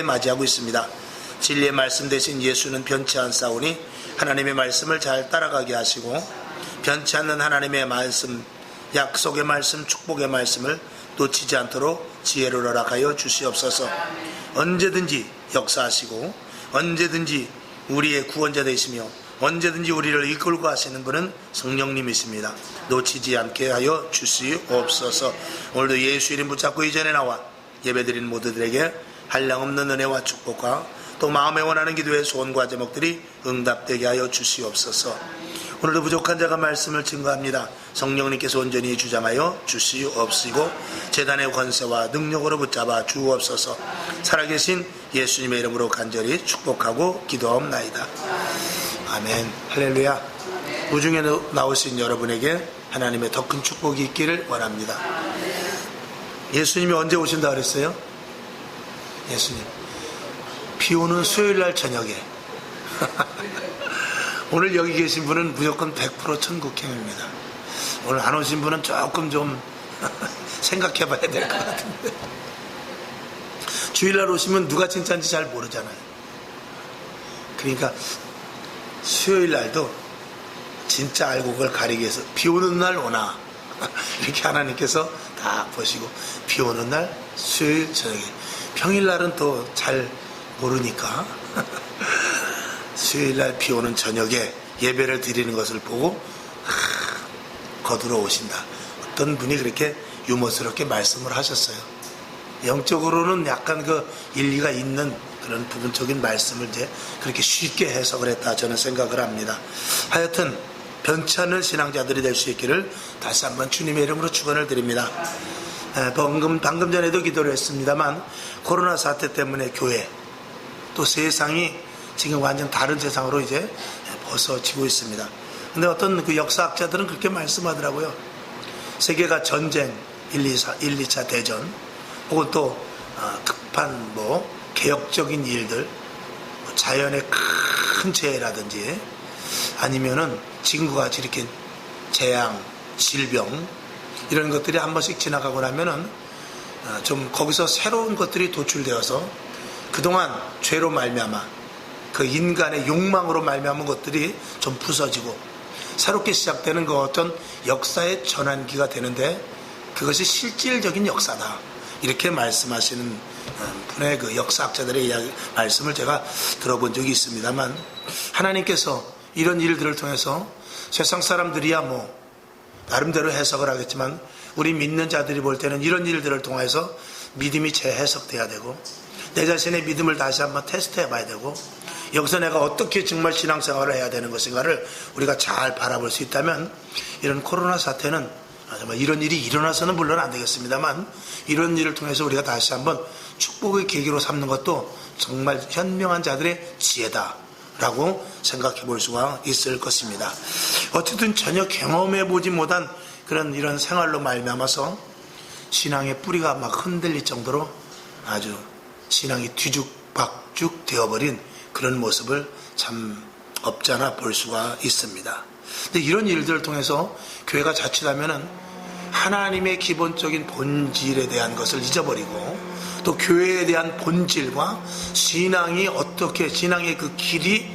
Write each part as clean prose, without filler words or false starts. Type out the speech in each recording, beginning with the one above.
맞이하고 있습니다. 진리의 말씀 대신 예수는 변치 않사오니 하나님의 말씀을 잘 따라가게 하시고 변치 않는 하나님의 말씀, 약속의 말씀, 축복의 말씀을 놓치지 않도록 지혜를 허락하여 주시옵소서. 언제든지 역사하시고 언제든지 우리의 구원자 되시며 언제든지 우리를 이끌고 가시는 분은 성령님이십니다. 놓치지 않게 하여 주시옵소서. 오늘도 예수 이름 붙잡고 이전에 나와 예배드리는 모두들에게 한량없는 은혜와 축복과 또 마음에 원하는 기도의 소원과 제목들이 응답되게 하여 주시옵소서. 오늘도 부족한 자가 말씀을 증거합니다. 성령님께서 온전히 주장하여 주시옵시고 제단의 권세와 능력으로 붙잡아 주옵소서. 살아계신 예수님의 이름으로 간절히 축복하고 기도하옵나이다. 아멘. 할렐루야. 우중에 나오신 여러분에게 하나님의 더 큰 축복이 있기를 원합니다. 예수님이 언제 오신다 그랬어요? 예수님 비 오는 수요일날 저녁에 오늘 여기 계신 분은 무조건 100% 천국행입니다. 오늘 안 오신 분은 조금 좀 생각해 봐야 될 것 같은데, 주일날 오시면 누가 진짜인지 잘 모르잖아요. 그러니까 수요일날도 진짜 알고 그걸 가리기 위해서 비 오는 날 오나 이렇게 하나님께서 다 보시고 비 오는 날 수요일 저녁에, 평일날은 또 잘 모르니까 수요일날 비 오는 저녁에 예배를 드리는 것을 보고 거두러 오신다. 어떤 분이 그렇게 유머스럽게 말씀을 하셨어요. 영적으로는 약간 그 일리가 있는 그런 부분적인 말씀을 이제 그렇게 쉽게 해석을 했다 저는 생각을 합니다. 하여튼 변치 않는 신앙자들이 될 수 있기를 다시 한번 주님의 이름으로 축원을 드립니다. 방금 전에도 기도를 했습니다만 코로나 사태 때문에 교회 또 세상이 지금 완전 다른 세상으로 이제 벗어지고 있습니다. 근데 어떤 그 역사학자들은 그렇게 말씀하더라고요. 세계가 전쟁, 1~2차 대전 혹은 또 특판 개혁적인 일들, 자연의 큰 재해라든지 아니면은 지금과 같이 이렇게 재앙, 질병 이런 것들이 한 번씩 지나가고 나면은 좀 거기서 새로운 것들이 도출되어서 그동안 죄로 말미암아 그 인간의 욕망으로 말미암은 것들이 좀 부서지고 새롭게 시작되는 그 어떤 역사의 전환기가 되는데 그것이 실질적인 역사다, 이렇게 말씀하시는 분의 그 역사학자들의 이야기, 말씀을 제가 들어본 적이 있습니다만, 하나님께서 이런 일들을 통해서 세상 사람들이야 나름대로 해석을 하겠지만 우리 믿는 자들이 볼 때는 이런 일들을 통해서 믿음이 재해석돼야 되고 내 자신의 믿음을 다시 한번 테스트해 봐야 되고 여기서 내가 어떻게 정말 신앙생활을 해야 되는 것인가를 우리가 잘 바라볼 수 있다면 이런 코로나 사태는 정말 이런 일이 일어나서는 물론 안 되겠습니다만 이런 일을 통해서 우리가 다시 한번 축복의 계기로 삼는 것도 정말 현명한 자들의 지혜다라고 생각해 볼 수가 있을 것입니다. 어쨌든 전혀 경험해 보지 못한 그런 이런 생활로 말미암아서 신앙의 뿌리가 막 흔들릴 정도로 아주 신앙이 뒤죽박죽 되어버린 그런 모습을 참 없잖아 볼 수가 있습니다. 근데 이런 일들을 통해서 교회가 자칫하면은 하나님의 기본적인 본질에 대한 것을 잊어버리고 또 교회에 대한 본질과 신앙이 어떻게, 신앙의 그 길이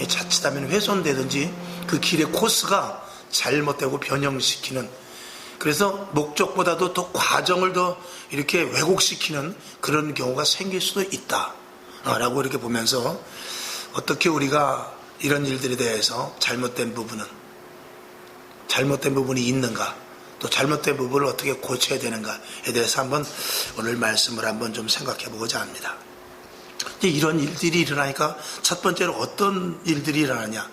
자칫하면 훼손되든지 그 길의 코스가 잘못되고 변형시키는, 그래서 목적보다도 더 과정을 더 이렇게 왜곡시키는 그런 경우가 생길 수도 있다 라고 이렇게 보면서 어떻게 우리가 이런 일들에 대해서 잘못된 부분이 있는가, 또 잘못된 부분을 어떻게 고쳐야 되는가에 대해서 한번 오늘 말씀을 한번 좀 생각해 보고자 합니다. 이런 일들이 일어나니까 첫 번째로 어떤 일들이 일어나냐,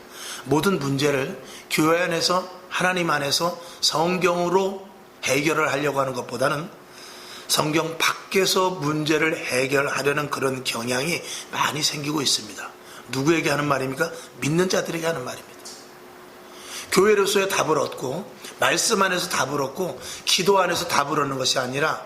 모든 문제를 교회 안에서 하나님 안에서 성경으로 해결을 하려고 하는 것보다는 성경 밖에서 문제를 해결하려는 그런 경향이 많이 생기고 있습니다. 누구에게 하는 말입니까? 믿는 자들에게 하는 말입니다. 교회로서의 답을 얻고 말씀 안에서 답을 얻고 기도 안에서 답을 얻는 것이 아니라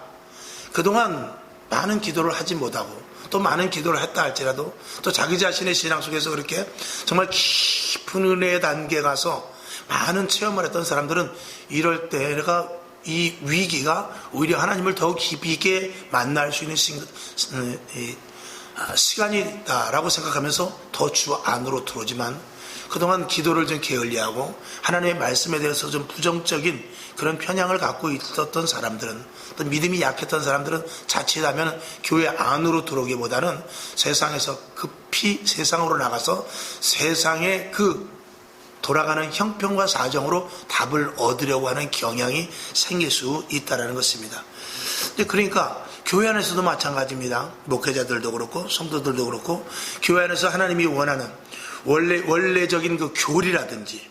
그동안 많은 기도를 하지 못하고 또 많은 기도를 했다 할지라도 또 자기 자신의 신앙 속에서 그렇게 정말 깊은 은혜의 단계에 가서 많은 체험을 했던 사람들은 이럴 때가 이 위기가 오히려 하나님을 더욱 깊이 있게 만날 수 있는 시간이다라고 생각하면서 더 주 안으로 들어오지만 그동안 기도를 좀 게을리하고 하나님의 말씀에 대해서 좀 부정적인 그런 편향을 갖고 있었던 사람들은, 또 믿음이 약했던 사람들은 자칫하면 교회 안으로 들어오기보다는 세상에서 급히 세상으로 나가서 세상의 그 돌아가는 형편과 사정으로 답을 얻으려고 하는 경향이 생길 수 있다는 것입니다. 그러니까 교회 안에서도 마찬가지입니다. 목회자들도 그렇고 성도들도 그렇고 교회 안에서 하나님이 원하는 원래적인 그 교리라든지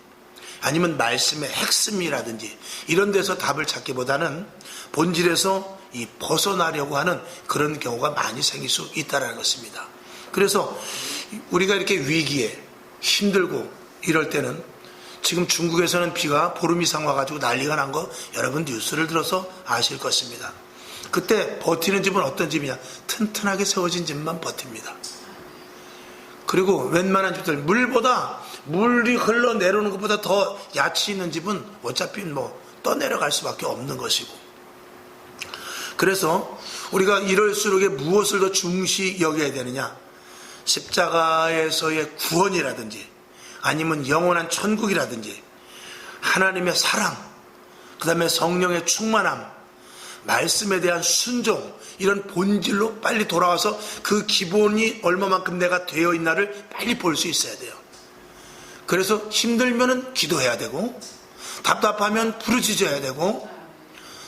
아니면 말씀의 핵심이라든지 이런 데서 답을 찾기보다는 본질에서 이 벗어나려고 하는 그런 경우가 많이 생길 수 있다는 것입니다. 그래서 우리가 이렇게 위기에 힘들고 이럴 때는, 지금 중국에서는 비가 보름 이상 와가지고 난리가 난 거 여러분 뉴스를 들어서 아실 것입니다. 그때 버티는 집은 어떤 집이냐? 튼튼하게 세워진 집만 버팁니다. 그리고 웬만한 집들, 물이 흘러내려오는 것보다 더 야치 있는 집은 어차피 떠내려갈 수밖에 없는 것이고, 그래서 우리가 이럴수록 무엇을 더 중시 여겨야 되느냐? 십자가에서의 구원이라든지 아니면 영원한 천국이라든지 하나님의 사랑, 그 다음에 성령의 충만함, 말씀에 대한 순종, 이런 본질로 빨리 돌아와서 그 기본이 얼마만큼 내가 되어 있나를 빨리 볼 수 있어야 돼요. 그래서 힘들면은 기도해야 되고, 답답하면 부르짖어야 되고,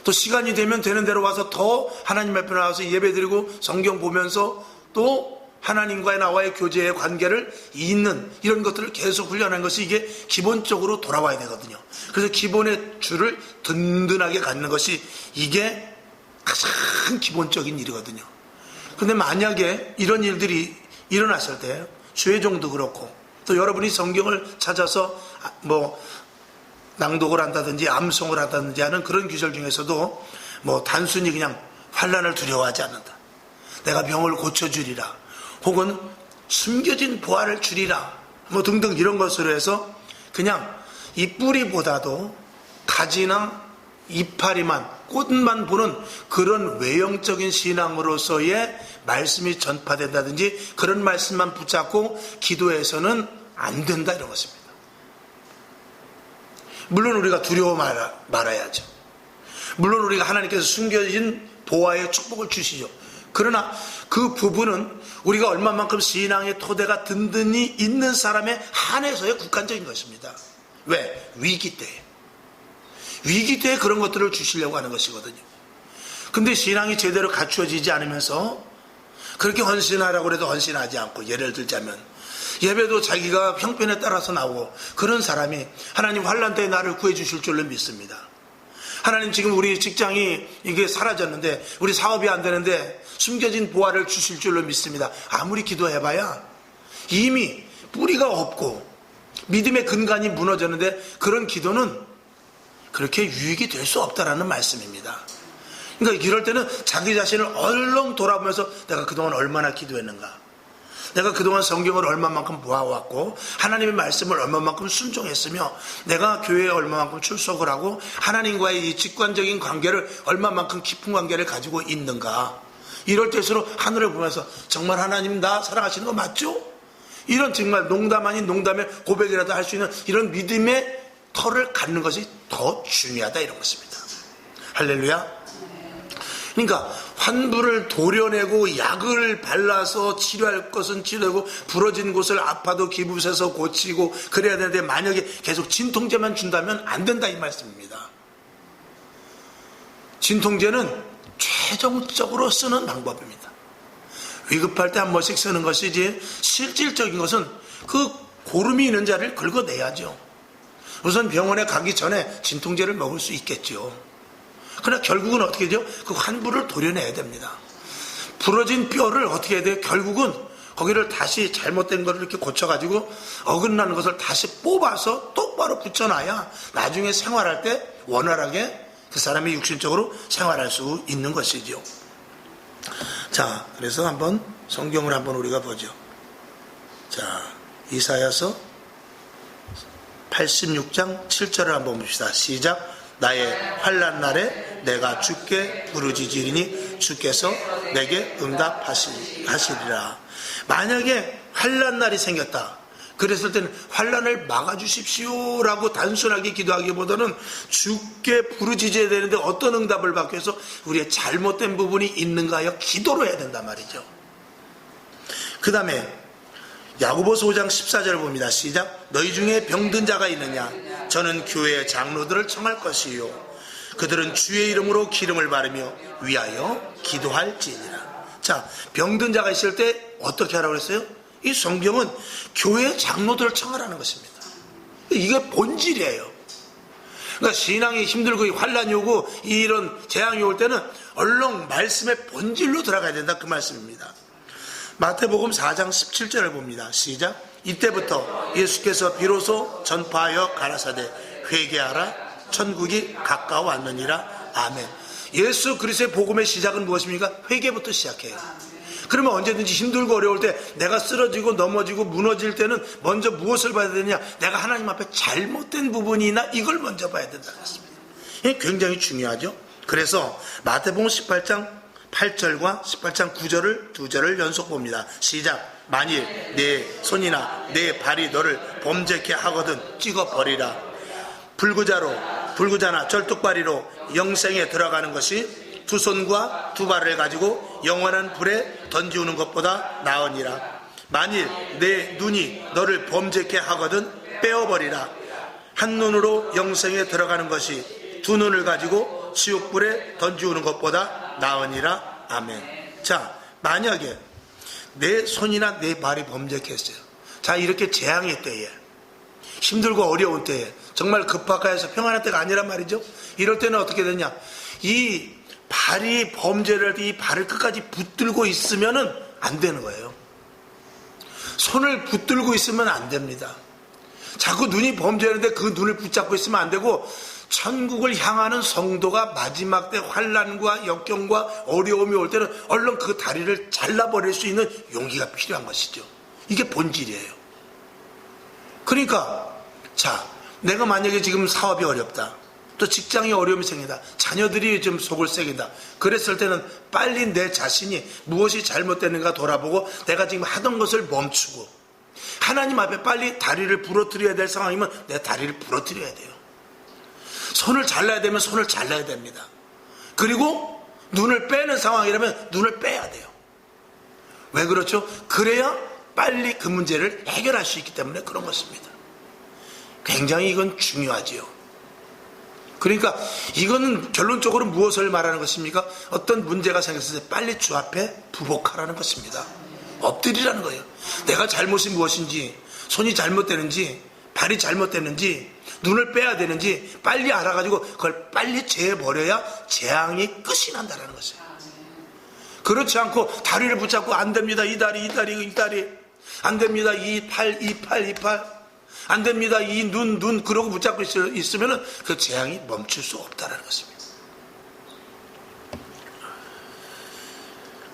또 시간이 되면 되는 대로 와서 더 하나님 앞에 나와서 예배드리고 성경 보면서 또 하나님과의 나와의 교제의 관계를 잇는 이런 것들을 계속 훈련하는 것이 이게 기본적으로 돌아와야 되거든요. 그래서 기본의 줄을 든든하게 갖는 것이 이게 가장 기본적인 일이거든요. 그런데 만약에 이런 일들이 일어났을 때 주의종도 그렇고 또 여러분이 성경을 찾아서 낭독을 한다든지 암송을 한다든지 하는 그런 규절 중에서도 단순히 그냥 환난을 두려워하지 않는다, 내가 병을 고쳐주리라, 혹은 숨겨진 보화를 주리라 등등 이런 것으로 해서 그냥 이 뿌리보다도 가지나 이파리만, 꽃만 보는 그런 외형적인 신앙으로서의 말씀이 전파된다든지 그런 말씀만 붙잡고 기도해서는 안 된다, 이런 것입니다. 물론 우리가 두려워 말아야죠. 물론 우리가 하나님께서 숨겨진 보화의 축복을 주시죠. 그러나 그 부분은 우리가 얼마만큼 신앙의 토대가 든든히 있는 사람에 한해서의 국한적인 것입니다. 왜? 위기 때에. 위기 때에 그런 것들을 주시려고 하는 것이거든요. 근데 신앙이 제대로 갖추어지지 않으면서 그렇게 헌신하라고 해도 헌신하지 않고, 예를 들자면 예배도 자기가 형편에 따라서 나오고, 그런 사람이 하나님 환난 때에 나를 구해 주실 줄로 믿습니다. 하나님 지금 우리 직장이 이게 사라졌는데, 우리 사업이 안 되는데 숨겨진 보화를 주실 줄로 믿습니다. 아무리 기도해봐야 이미 뿌리가 없고 믿음의 근간이 무너졌는데 그런 기도는 그렇게 유익이 될 수 없다라는 말씀입니다. 그러니까 이럴 때는 자기 자신을 얼렁 돌아보면서 내가 그동안 얼마나 기도했는가, 내가 그동안 성경을 얼마만큼 보아왔고 하나님의 말씀을 얼마만큼 순종했으며 내가 교회에 얼마만큼 출석을 하고 하나님과의 이 직관적인 관계를 얼마만큼 깊은 관계를 가지고 있는가. 이럴 때일수록 하늘을 보면서 정말 하나님 나 사랑하시는 거 맞죠? 이런 정말 농담 아닌 농담의 고백이라도 할 수 있는 이런 믿음의 터를 갖는 것이 더 중요하다, 이런 것입니다. 할렐루야. 그러니까 환부를 도려내고 약을 발라서 치료할 것은 치료하고 부러진 곳을 아파도 기부세서 고치고 그래야 되는데, 만약에 계속 진통제만 준다면 안 된다, 이 말씀입니다. 진통제는 최종적으로 쓰는 방법입니다. 위급할 때 한 번씩 쓰는 것이지 실질적인 것은 그 고름이 있는 자를 긁어내야죠. 우선 병원에 가기 전에 진통제를 먹을 수 있겠죠. 그러나 결국은 어떻게 되죠? 그 환부를 도려내야 됩니다. 부러진 뼈를 어떻게 해야 돼요? 결국은 거기를 다시 잘못된 것을 이렇게 고쳐가지고 어긋나는 것을 다시 뽑아서 똑바로 붙여놔야 나중에 생활할 때 원활하게 그 사람이 육신적으로 생활할 수 있는 것이죠. 자, 그래서 한번 성경을 한번 우리가 보죠. 자, 이사야서 86장 7절을 한번 봅시다. 시작. 나의 환난 날에 내가 주께 부르짖으리니 주께서 내게 응답하시리라. 만약에 환난 날이 생겼다, 그랬을 때는 환난을 막아주십시오 라고 단순하게 기도하기보다는 주께 부르짖어야 되는데 어떤 응답을 받기 위해서 우리의 잘못된 부분이 있는가 하여 기도로 해야 된단 말이죠. 그 다음에 야고보서 5장 14절을 봅니다. 시작. 너희 중에 병든 자가 있느냐? 저는 교회의 장로들을 청할 것이요, 그들은 주의 이름으로 기름을 바르며 위하여 기도할지니라. 자, 병든 자가 있을 때 어떻게 하라고 했어요? 이 성경은 교회 장로들을 청하라는 것입니다. 이게 본질이에요. 그러니까 신앙이 힘들고 환란이 오고 이런 재앙이 올 때는 얼른 말씀의 본질로 들어가야 된다, 그 말씀입니다. 마태복음 4장 17절을 봅니다. 시작. 이때부터 예수께서 비로소 전파하여 가라사대 회개하라, 천국이 가까워왔느니라. 아멘. 예수 그리스도의 복음의 시작은 무엇입니까? 회개부터 시작해요. 그러면 언제든지 힘들고 어려울 때, 내가 쓰러지고 넘어지고 무너질 때는 먼저 무엇을 봐야 되느냐? 내가 하나님 앞에 잘못된 부분이 있나? 이걸 먼저 봐야 된다는 것입니다. 이게 굉장히 중요하죠. 그래서 마태복음 18장 8절과 18장 9절을 두 절을 연속 봅니다. 시작. 만일 내 손이나 내 발이 너를 범죄케 하거든 찍어버리라. 불구자나 절뚝발이로 영생에 들어가는 것이 두 손과 두 발을 가지고 영원한 불에 던지우는 것보다 나으니라. 만일 내 눈이 너를 범죄케 하거든 빼어버리라. 한 눈으로 영생에 들어가는 것이 두 눈을 가지고 지옥불에 던지우는 것보다 나으니라. 아멘. 자, 만약에 내 손이나 내 발이 범죄케 했어요. 자, 이렇게 재앙의 때에, 힘들고 어려운 때에, 정말 급박하여서 평안한 때가 아니란 말이죠. 이럴 때는 어떻게 되냐? 이 발이 범죄를 할 때 이 발을 끝까지 붙들고 있으면 안 되는 거예요. 손을 붙들고 있으면 안 됩니다. 자꾸 눈이 범죄하는데 그 눈을 붙잡고 있으면 안 되고, 천국을 향하는 성도가 마지막 때 환난과 역경과 어려움이 올 때는 얼른 그 다리를 잘라버릴 수 있는 용기가 필요한 것이죠. 이게 본질이에요. 그러니까 자, 내가 만약에 지금 사업이 어렵다, 또 직장에 어려움이 생긴다, 자녀들이 좀 속을 새긴다, 그랬을 때는 빨리 내 자신이 무엇이 잘못됐는가 돌아보고 내가 지금 하던 것을 멈추고 하나님 앞에 빨리 다리를 부러뜨려야 될 상황이면 내 다리를 부러뜨려야 돼요. 손을 잘라야 되면 손을 잘라야 됩니다. 그리고 눈을 빼는 상황이라면 눈을 빼야 돼요. 왜 그렇죠? 그래야 빨리 그 문제를 해결할 수 있기 때문에 그런 것입니다. 굉장히 이건 중요하지요. 그러니까 이거는 결론적으로 무엇을 말하는 것입니까? 어떤 문제가 생겼을 때 빨리 주 앞에 부복하라는 것입니다. 엎드리라는 거예요. 내가 잘못이 무엇인지, 손이 잘못되는지, 발이 잘못되는지, 눈을 빼야 되는지 빨리 알아가지고 그걸 빨리 재버려야 재앙이 끝이 난다는 것이에요. 그렇지 않고 다리를 붙잡고 안 됩니다, 이 다리 안 됩니다, 이 팔 안 됩니다, 이 눈 그러고 붙잡고 있으면 그 재앙이 멈출 수 없다는 것입니다.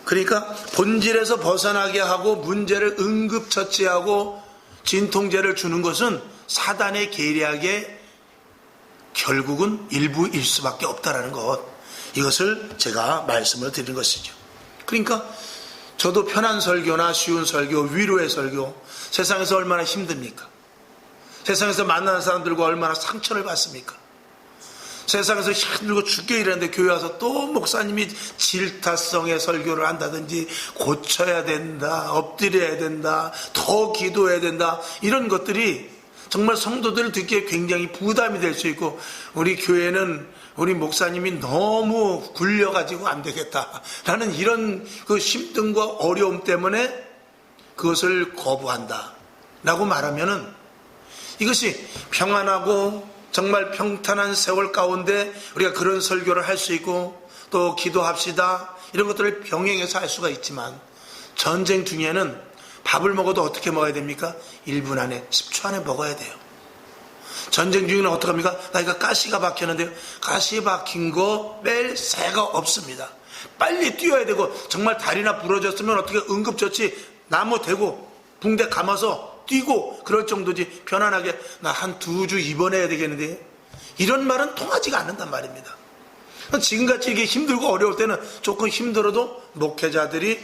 그러니까 본질에서 벗어나게 하고 문제를 응급처치하고 진통제를 주는 것은 사단의 계략의 결국은 일부일 수밖에 없다는 것, 이것을 제가 말씀을 드린 것이죠. 그러니까 저도 편한 설교나 쉬운 설교, 위로의 설교, 세상에서 얼마나 힘듭니까? 세상에서 만나는 사람들과 얼마나 상처를 받습니까? 세상에서 힘들고 죽게 일하는데 교회 와서 또 목사님이 질타성의 설교를 한다든지 고쳐야 된다, 엎드려야 된다, 더 기도해야 된다, 이런 것들이 정말 성도들을 듣기에 굉장히 부담이 될 수 있고, 우리 교회는 우리 목사님이 너무 굴려가지고 안 되겠다라는 이런 그 힘듦과 어려움 때문에 그것을 거부한다 라고 말하면은, 이것이 평안하고 정말 평탄한 세월 가운데 우리가 그런 설교를 할 수 있고 또 기도합시다 이런 것들을 병행해서 할 수가 있지만, 전쟁 중에는 밥을 먹어도 어떻게 먹어야 됩니까? 1분 안에 10초 안에 먹어야 돼요. 전쟁 중에는 어떡합니까? 나 이거 가시가 박혔는데요, 가시 박힌 거 뺄 새가 없습니다. 빨리 뛰어야 되고, 정말 다리나 부러졌으면 어떻게 응급처치 나무 대고 붕대 감아서 뛰고 그럴 정도지, 편안하게 나 한 2주 입원해야 되겠는데, 이런 말은 통하지가 않는단 말입니다. 지금같이 이게 힘들고 어려울 때는 조금 힘들어도 목회자들이,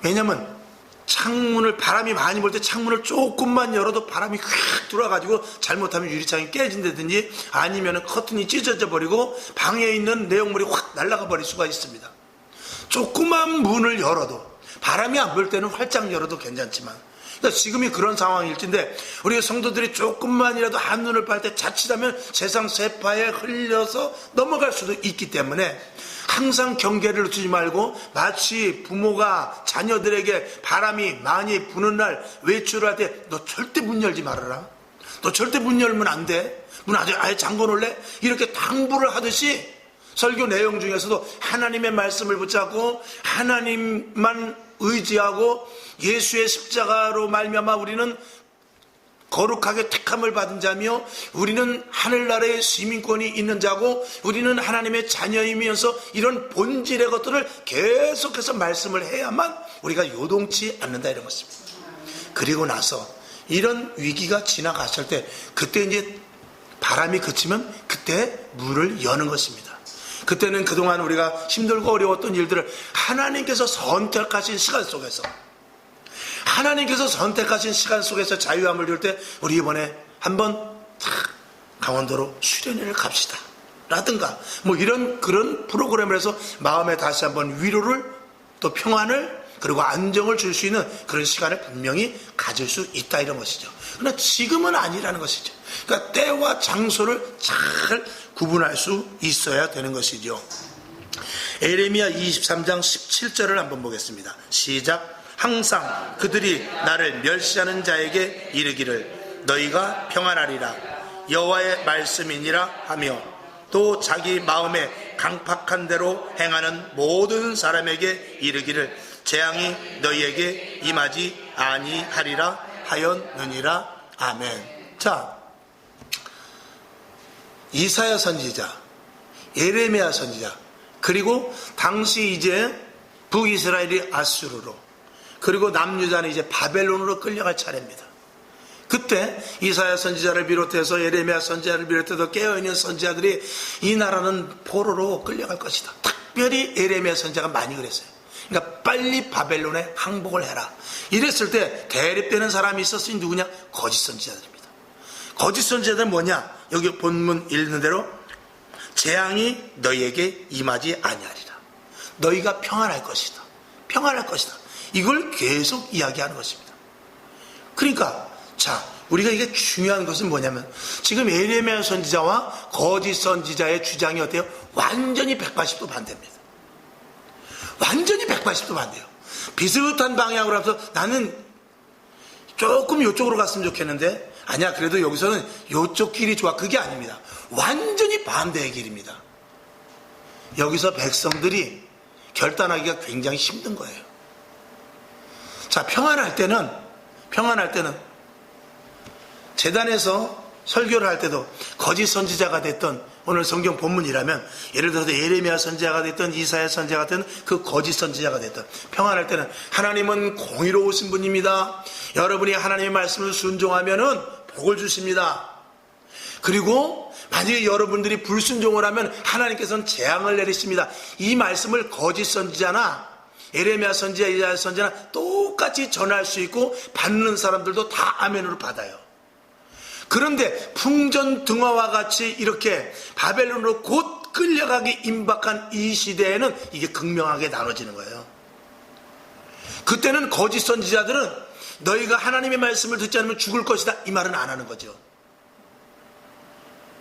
왜냐면 창문을, 바람이 많이 불 때 창문을 조금만 열어도 바람이 휙 들어와가지고 잘못하면 유리창이 깨진다든지 아니면 커튼이 찢어져 버리고 방에 있는 내용물이 확 날아가 버릴 수가 있습니다. 조그만 문을 열어도, 바람이 안 불 때는 활짝 열어도 괜찮지만, 그러니까 지금이 그런 상황일진데 우리 성도들이 조금만이라도 한눈을 팔 때 자칫하면 세상 세파에 흘려서 넘어갈 수도 있기 때문에 항상 경계를 두지 말고, 마치 부모가 자녀들에게 바람이 많이 부는 날 외출할 때 너 절대 문 열지 말아라, 너 절대 문 열면 안 돼, 문 아예 잠궈 놓을래, 이렇게 당부를 하듯이 설교 내용 중에서도 하나님의 말씀을 붙잡고 하나님만 의지하고 예수의 십자가로 말미암아 우리는 거룩하게 택함을 받은 자며 우리는 하늘나라의 시민권이 있는 자고 우리는 하나님의 자녀이면서 이런 본질의 것들을 계속해서 말씀을 해야만 우리가 요동치 않는다, 이런 것입니다. 그리고 나서 이런 위기가 지나갔을 때, 그때 이제 바람이 그치면 그때 문을 여는 것입니다. 그때는 그동안 우리가 힘들고 어려웠던 일들을 하나님께서 선택하신 시간 속에서, 하나님께서 선택하신 시간 속에서 자유함을 줄 때, 우리 이번에 한번 강원도로 수련회를 갑시다 라든가 뭐 이런 그런 프로그램을 해서 마음에 다시 한번 위로를, 또 평안을, 그리고 안정을 줄 수 있는 그런 시간을 분명히 가질 수 있다, 이런 것이죠. 그러나 지금은 아니라는 것이죠. 그러니까 때와 장소를 잘 구분할 수 있어야 되는 것이죠. 에레미야 23장 17절을 한번 보겠습니다. 시작. 항상 그들이 나를 멸시하는 자에게 이르기를 너희가 평안하리라 여호와의 말씀이니라 하며, 또 자기 마음에 강팍한 대로 행하는 모든 사람에게 이르기를 재앙이 너희에게 임하지 아니하리라 하였느니라. 아멘. 자, 이사야 선지자, 예레미야 선지자, 그리고 당시 이제 북이스라엘이 아수르로, 그리고 남유다는 이제 바벨론으로 끌려갈 차례입니다. 그때 이사야 선지자를 비롯해서 예레미야 선지자를 비롯해서 깨어있는 선지자들이 이 나라는 포로로 끌려갈 것이다, 특별히 예레미야 선지자가 많이 그랬어요. 그러니까 빨리 바벨론에 항복을 해라, 이랬을 때 대립되는 사람이 있었으니 누구냐? 거짓 선지자들입니다. 거짓 선지자들은 뭐냐? 여기 본문 읽는 대로 재앙이 너희에게 임하지 아니하리라, 너희가 평안할 것이다, 평안할 것이다, 이걸 계속 이야기하는 것입니다. 그러니까 자, 우리가 이게 중요한 것은 뭐냐면, 지금 예레미야 선지자와 거짓 선지자의 주장이 어때요? 완전히 180도 반대입니다. 완전히 180도 반대예요. 비슷한 방향으로 해서 나는 조금 이쪽으로 갔으면 좋겠는데, 아니야, 그래도 여기서는 이쪽 길이 좋아, 그게 아닙니다. 완전히 반대의 길입니다. 여기서 백성들이 결단하기가 굉장히 힘든 거예요. 자, 평안할 때는 재단에서 설교를 할 때도 거짓 선지자가 됐던, 오늘 성경 본문이라면 예를 들어서 예레미야 선지자가 됐던, 이사야 선지자가 됐던, 그 거짓 선지자가 됐던, 평안할 때는 하나님은 공의로우신 분입니다, 여러분이 하나님의 말씀을 순종하면은 복을 주십니다, 그리고 만약에 여러분들이 불순종을 하면 하나님께서는 재앙을 내리십니다, 이 말씀을 거짓 선지자나 예레미야 선지자, 이사야 선지자나 똑같이 전할 수 있고 받는 사람들도 다 아멘으로 받아요. 그런데 풍전등화와 같이 이렇게 바벨론으로 곧 끌려가기 임박한 이 시대에는 이게 극명하게 나눠지는 거예요. 그때는 거짓 선지자들은 너희가 하나님의 말씀을 듣지 않으면 죽을 것이다, 이 말은 안 하는 거죠.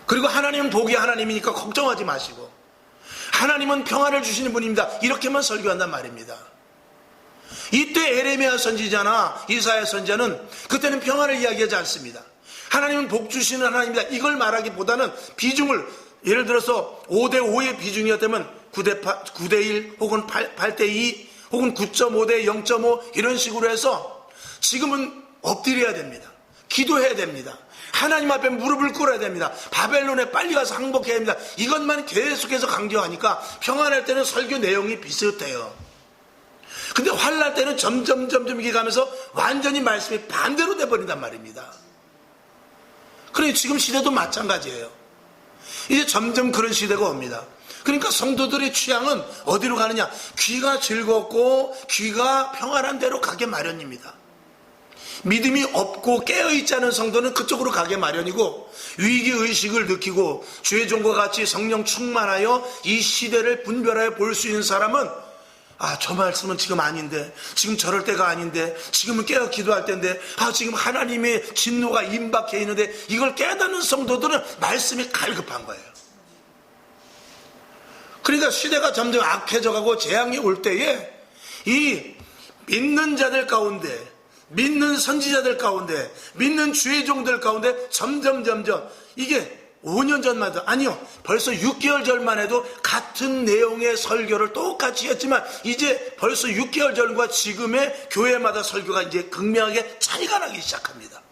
그리고 하나님은 복이 하나님이니까 걱정하지 마시고 하나님은 평안을 주시는 분입니다, 이렇게만 설교한단 말입니다. 이때 에레미야 선지자나 이사야 선지자는 그때는 평안을 이야기하지 않습니다. 하나님은 복 주시는 하나님입니다, 이걸 말하기보다는 비중을, 예를 들어서 5대5의 비중이었다면 9대1 혹은 8대2 혹은 9.5대 0.5 이런 식으로 해서 지금은 엎드려야 됩니다, 기도해야 됩니다, 하나님 앞에 무릎을 꿇어야 됩니다, 바벨론에 빨리 가서 항복해야 됩니다, 이것만 계속해서 강조하니까 평안할 때는 설교 내용이 비슷해요. 근데 환난 때는 점점 이게 가면서 완전히 말씀이 반대로 돼버린단 말입니다. 그러니 지금 시대도 마찬가지예요. 이제 점점 그런 시대가 옵니다. 그러니까 성도들의 취향은 어디로 가느냐? 귀가 즐겁고 귀가 평안한 데로 가게 마련입니다. 믿음이 없고 깨어있지 않은 성도는 그쪽으로 가게 마련이고, 위기의식을 느끼고 주의 종과 같이 성령 충만하여 이 시대를 분별하여 볼 수 있는 사람은, 저 말씀은 지금 아닌데, 지금 저럴 때가 아닌데, 지금은 깨어 기도할 때인데, 지금 하나님의 진노가 임박해 있는데, 이걸 깨닫는 성도들은 말씀이 갈급한 거예요. 그러니까 시대가 점점 악해져가고 재앙이 올 때에 이 믿는 자들 가운데, 믿는 선지자들 가운데, 믿는 주의 종들 가운데 점점 이게 5년 전만 해도, 아니요, 벌써 6개월 전만 해도 같은 내용의 설교를 똑같이 했지만 이제 벌써 6개월 전과 지금의 교회마다 설교가 이제 극명하게 차이가 나기 시작합니다.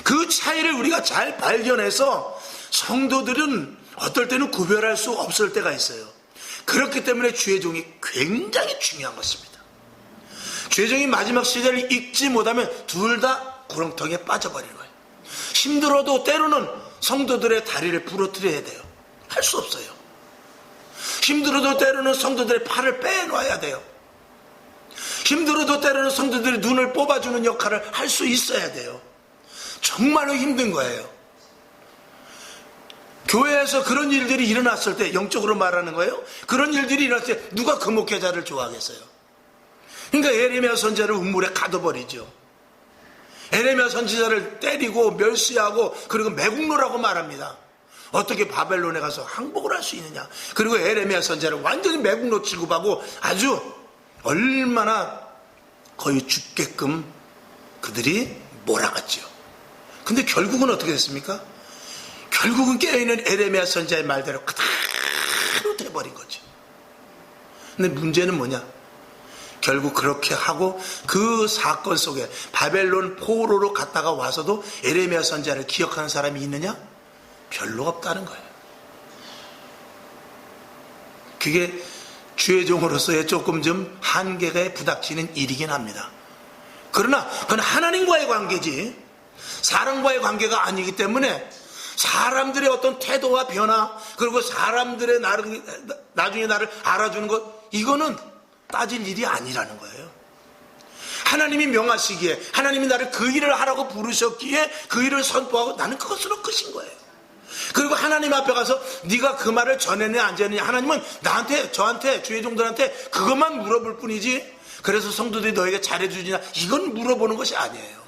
그 차이를 우리가 잘 발견해서 성도들은 어떨 때는 구별할 수 없을 때가 있어요. 그렇기 때문에 주의 종이 굉장히 중요한 것입니다. 주의 종이 마지막 시대를 읽지 못하면 둘 다 구렁텅이에 빠져버리는 거예요. 힘들어도 때로는 성도들의 다리를 부러뜨려야 돼요. 할 수 없어요. 힘들어도 때로는 성도들의 팔을 빼놔야 돼요. 힘들어도 때로는 성도들의 눈을 뽑아주는 역할을 할 수 있어야 돼요. 정말로 힘든 거예요. 교회에서 그런 일들이 일어났을 때, 영적으로 말하는 거예요. 그런 일들이 일어났을 때 누가 그 목회자를 좋아하겠어요? 그러니까 에레미야 선지자를 우물에 가둬버리죠. 에레미야 선지자를 때리고 멸시하고 그리고 매국노라고 말합니다. 어떻게 바벨론에 가서 항복을 할 수 있느냐. 그리고 에레미야 선지자를 완전히 매국노 취급하고 아주 얼마나 거의 죽게끔 그들이 몰아갔죠. 근데 결국은 어떻게 됐습니까? 결국은 깨어있는 에레미야 선지자의 말대로 그대로 돼버린 거죠. 근데 문제는 뭐냐? 결국 그렇게 하고 그 사건 속에 바벨론 포로로 갔다가 와서도 에레미야 선지자를 기억하는 사람이 있느냐? 별로 없다는 거예요. 그게 주의 종으로서의 조금 좀 한계가 부닥치는 일이긴 합니다. 그러나 그건 하나님과의 관계지 사람과의 관계가 아니기 때문에 사람들의 어떤 태도와 변화, 그리고 사람들의 나중에 나를 알아주는 것, 이거는 따질 일이 아니라는 거예요. 하나님이 명하시기에, 하나님이 나를 그 일을 하라고 부르셨기에 그 일을 선포하고 나는 그것으로 끝인 거예요. 그리고 하나님 앞에 가서 네가 그 말을 전했냐 안 전했냐, 하나님은 나한테, 저한테, 주의 종들한테 그것만 물어볼 뿐이지, 그래서 성도들이 너에게 잘해주느냐 이건 물어보는 것이 아니에요.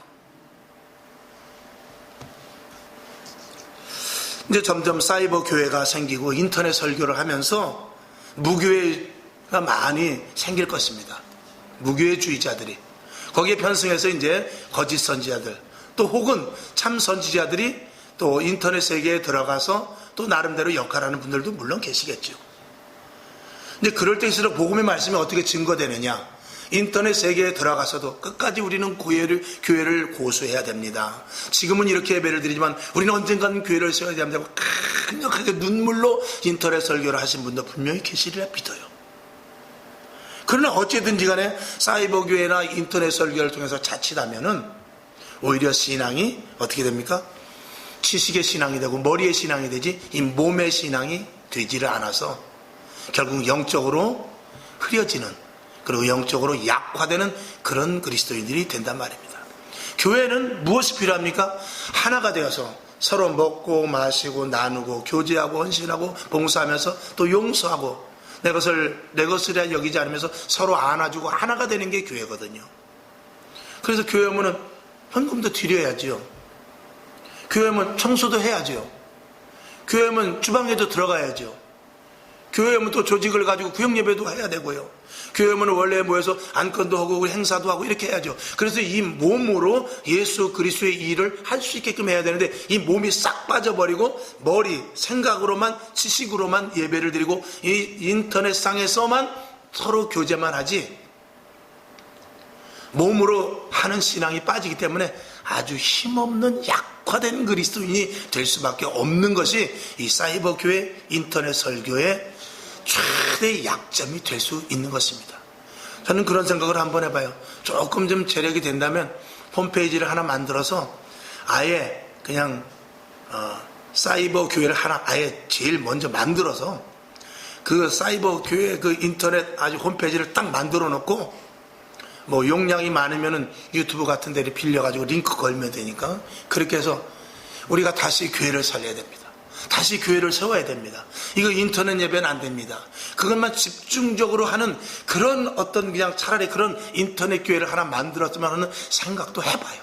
이제 점점 사이버 교회가 생기고 인터넷 설교를 하면서 무교회가 많이 생길 것입니다. 무교회주의자들이 거기에 편승해서 이제 거짓 선지자들, 또 혹은 참 선지자들이 또 인터넷 세계에 들어가서 또 나름대로 역할하는 분들도 물론 계시겠죠. 근데 그럴 때일수록 복음의 말씀이 어떻게 증거되느냐? 인터넷 세계에 들어가서도 끝까지 우리는 교회를 고수해야 됩니다. 지금은 이렇게 예배를 드리지만 우리는 언젠가는 교회를 세워야 됩니다. 강력하게 눈물로 인터넷 설교를 하신 분도 분명히 계시리라 믿어요. 그러나 어쨌든지 간에 사이버 교회나 인터넷 설교를 통해서 자칫하면은 오히려 신앙이 어떻게 됩니까? 지식의 신앙이 되고 머리의 신앙이 되지 이 몸의 신앙이 되지를 않아서 결국 영적으로 흐려지는, 그리고 영적으로 약화되는 그런 그리스도인들이 된단 말입니다. 교회는 무엇이 필요합니까? 하나가 되어서 서로 먹고 마시고 나누고 교제하고 헌신하고 봉사하면서 또 용서하고 내 것이라 여기지 않으면서 서로 안아주고 하나가 되는 게 교회거든요. 그래서 교회 오면은 헌금도 드려야지요. 교회 오면 청소도 해야죠. 교회 오면 주방에도 들어가야죠. 교회 오면 또 조직을 가지고 구역예배도 해야 되고요. 교회 오면 원래 모여서 안건도 하고 행사도 하고 이렇게 해야죠. 그래서 이 몸으로 예수 그리스도의 일을 할 수 있게끔 해야 되는데 이 몸이 싹 빠져버리고 머리, 생각으로만, 지식으로만 예배를 드리고 이 인터넷상에서만 서로 교제만 하지 몸으로 하는 신앙이 빠지기 때문에 아주 힘없는 약화된 그리스도인이 될 수밖에 없는 것이 이 사이버 교회, 인터넷 설교의 최대의 약점이 될 수 있는 것입니다. 저는 그런 생각을 한번 해봐요. 조금 좀 재력이 된다면 홈페이지를 하나 만들어서 아예 그냥 사이버 교회를 하나 아예 제일 먼저 만들어서 그 사이버 교회 그 인터넷 아주 홈페이지를 딱 만들어 놓고 뭐 용량이 많으면은 유튜브 같은 데를 빌려가지고 링크 걸면 되니까 그렇게 해서 우리가 다시 교회를 살려야 됩니다. 다시 교회를 세워야 됩니다. 이거 인터넷 예배는 안 됩니다. 그것만 집중적으로 하는 그런 어떤 그냥 차라리 그런 인터넷 교회를 하나 만들었으면 하는 생각도 해봐요.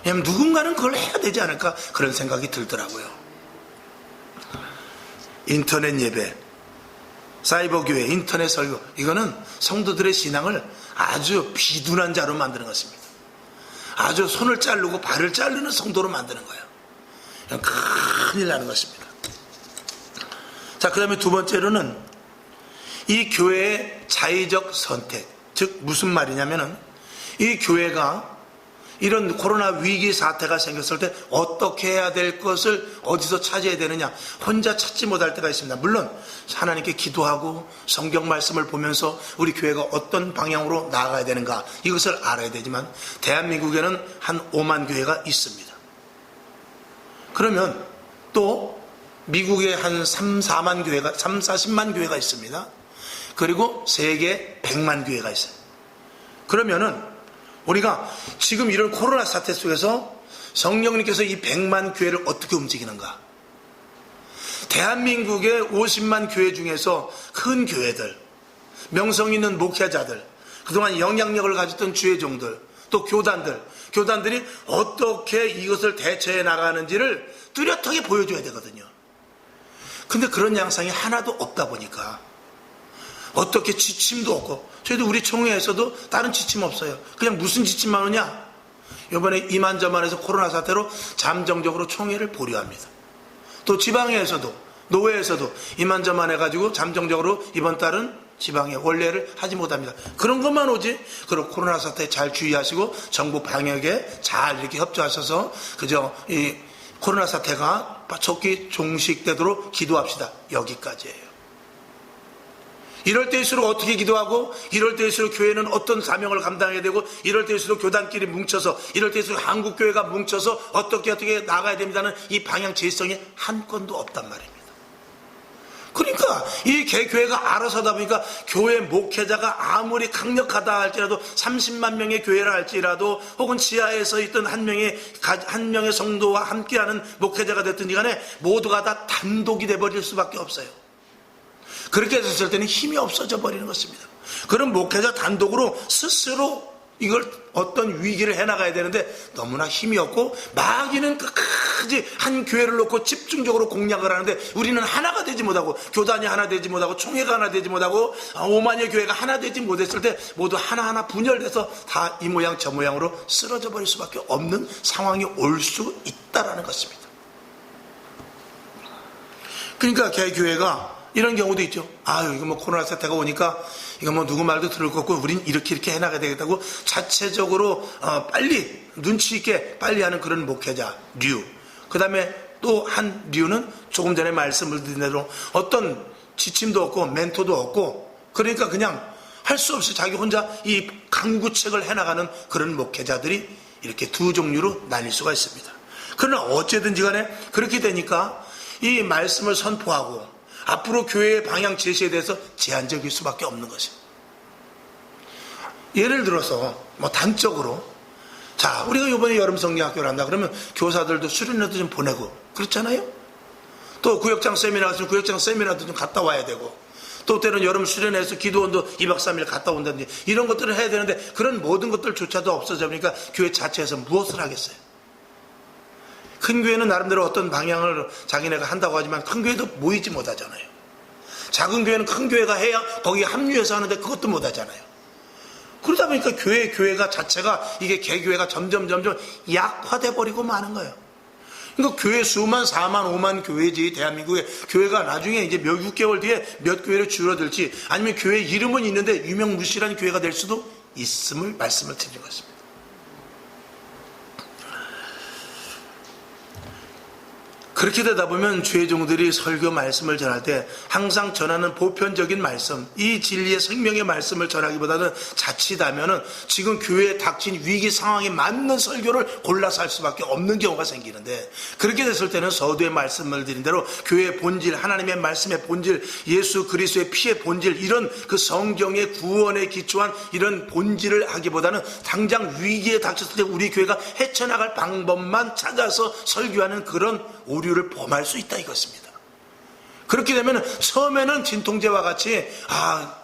왜냐면 누군가는 그걸 해야 되지 않을까 그런 생각이 들더라고요. 인터넷 예배, 사이버 교회, 인터넷 설교, 이거는 성도들의 신앙을 아주 비둔한 자로 만드는 것입니다. 아주 손을 자르고 발을 자르는 성도로 만드는 거예요. 큰일 나는 것입니다. 자, 그 다음에 두 번째로는 이 교회의 자의적 선택, 즉 무슨 말이냐면은 이 교회가 이런 코로나 위기 사태가 생겼을 때 어떻게 해야 될 것을 어디서 찾아야 되느냐, 혼자 찾지 못할 때가 있습니다. 물론 하나님께 기도하고 성경 말씀을 보면서 우리 교회가 어떤 방향으로 나아가야 되는가 이것을 알아야 되지만 대한민국에는 한 5만 교회가 있습니다. 그러면 또 미국에 한 3, 4만 교회가 3, 40만 교회가 있습니다. 그리고 세계 100만 교회가 있어요. 그러면은 우리가 지금 이런 코로나 사태 속에서 성령님께서 이 100만 교회를 어떻게 움직이는가? 대한민국의 50만 교회 중에서 큰 교회들, 명성 있는 목회자들, 그동안 영향력을 가졌던 주회종들, 또 교단들이 어떻게 이것을 대처해 나가는지를 뚜렷하게 보여줘야 되거든요. 근데 그런 양상이 하나도 없다 보니까 어떻게 지침도 없고, 저희도 우리 총회에서도 다른 지침 없어요. 그냥 무슨 지침만 오냐? 이번에 이만저만해서 코로나 사태로 잠정적으로 총회를 보류합니다. 또 지방에서도, 노회에서도 이만저만해가지고 잠정적으로 이번 달은 지방에 원래를 하지 못합니다. 그런 것만 오지. 그리고 코로나 사태 잘 주의하시고 정부 방역에 잘 이렇게 협조하셔서 그저 이 코로나 사태가 촉기 종식되도록 기도합시다. 여기까지예요. 이럴 때일수록 어떻게 기도하고, 이럴 때일수록 교회는 어떤 사명을 감당해야 되고, 이럴 때일수록 교단끼리 뭉쳐서, 이럴 때일수록 한국교회가 뭉쳐서 어떻게 나가야 됩니다는 이 방향 제시성이 한 건도 없단 말입니다. 그러니까 이 개교회가 알아서 하다 보니까 교회 목회자가 아무리 강력하다 할지라도 30만 명의 교회라 할지라도 혹은 지하에서 있던 한 명의 성도와 함께하는 목회자가 됐든지 간에 모두가 다 단독이 돼버릴 수밖에 없어요. 그렇게 됐을 때는 힘이 없어져 버리는 것입니다. 그런 목회자 단독으로 스스로 이걸 어떤 위기를 해나가야 되는데 너무나 힘이 없고 마귀는 끝까지 한 교회를 놓고 집중적으로 공략을 하는데 우리는 하나가 되지 못하고 교단이 하나 되지 못하고 총회가 하나 되지 못하고 5만여 교회가 하나 되지 못했을 때 모두 하나하나 분열돼서 다 이 모양 저 모양으로 쓰러져 버릴 수밖에 없는 상황이 올 수 있다라는 것입니다. 그러니까 개교회가 이런 경우도 있죠. 아유, 이거 뭐 코로나 사태가 오니까 이거 뭐 누구 말도 들을 거 없고 우린 이렇게 해나가야 되겠다고 자체적으로 빨리 눈치 있게 빨리 하는 그런 목회자 류. 그 다음에 또 한 류는 조금 전에 말씀을 드린 대로 어떤 지침도 없고 멘토도 없고 그러니까 그냥 할 수 없이 자기 혼자 이 강구책을 해나가는 그런 목회자들이 이렇게 두 종류로 나뉠 수가 있습니다. 그러나 어쨌든지 간에 그렇게 되니까 이 말씀을 선포하고 앞으로 교회의 방향 제시에 대해서 제한적일 수밖에 없는 것이에요. 예를 들어서 뭐 단적으로 자, 우리가 이번에 여름 성경학교를 한다 그러면 교사들도 수련회도 좀 보내고 그렇잖아요. 또 구역장 세미나 같은 구역장 세미나도 좀 갔다 와야 되고 또 때는 여름 수련회에서 기도원도 2박 3일 갔다 온다든지 이런 것들을 해야 되는데 그런 모든 것들조차도 없어져 보니까 교회 자체에서 무엇을 하겠어요. 큰 교회는 나름대로 어떤 방향을 자기네가 한다고 하지만 큰 교회도 모이지 못하잖아요. 작은 교회는 큰 교회가 해야 거기에 합류해서 하는데 그것도 못하잖아요. 그러다 보니까 교회가 자체가 이게 개교회가 점점 약화돼 버리고 마는 거예요. 그러니까 교회 수만 4만 5만 교회지 대한민국의 교회가 나중에 이제 몇 6개월 뒤에 몇 교회로 줄어들지 아니면 교회 이름은 있는데 유명무실한 교회가 될 수도 있음을 말씀을 드리는 것입니다. 그렇게 되다 보면 주의 종들이 설교 말씀을 전할 때 항상 전하는 보편적인 말씀, 이 진리의 생명의 말씀을 전하기보다는 자칫하면은 지금 교회에 닥친 위기 상황에 맞는 설교를 골라서 할 수밖에 없는 경우가 생기는데, 그렇게 됐을 때는 서두에 말씀을 드린 대로 교회의 본질, 하나님의 말씀의 본질, 예수 그리스도의 피의 본질, 이런 그 성경의 구원에 기초한 이런 본질을 하기보다는 당장 위기에 닥쳤을 때 우리 교회가 헤쳐나갈 방법만 찾아서 설교하는 그런 오류를 범할 수 있다 이것입니다. 그렇게 되면 처음에는 진통제와 같이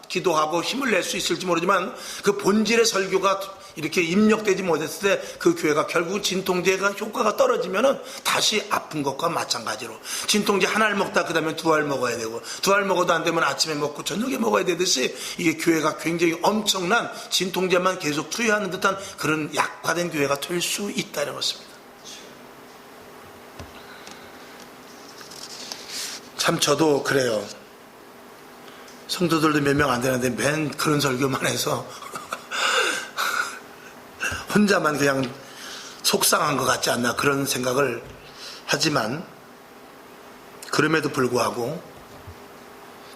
기도하고 힘을 낼 수 있을지 모르지만 그 본질의 설교가 이렇게 입력되지 못했을 때 그 교회가 결국 진통제가 효과가 떨어지면은 다시 아픈 것과 마찬가지로 진통제 하나를 먹다 그 다음에 두 알 먹어야 되고, 두 알 먹어도 안 되면 아침에 먹고 저녁에 먹어야 되듯이 이게 교회가 굉장히 엄청난 진통제만 계속 투여하는 듯한 그런 약화된 교회가 될 수 있다는 것입니다. 참 저도 그래요. 성도들도 몇 명 안 되는데 맨 그런 설교만 해서 혼자만 그냥 속상한 것 같지 않나 그런 생각을 하지만, 그럼에도 불구하고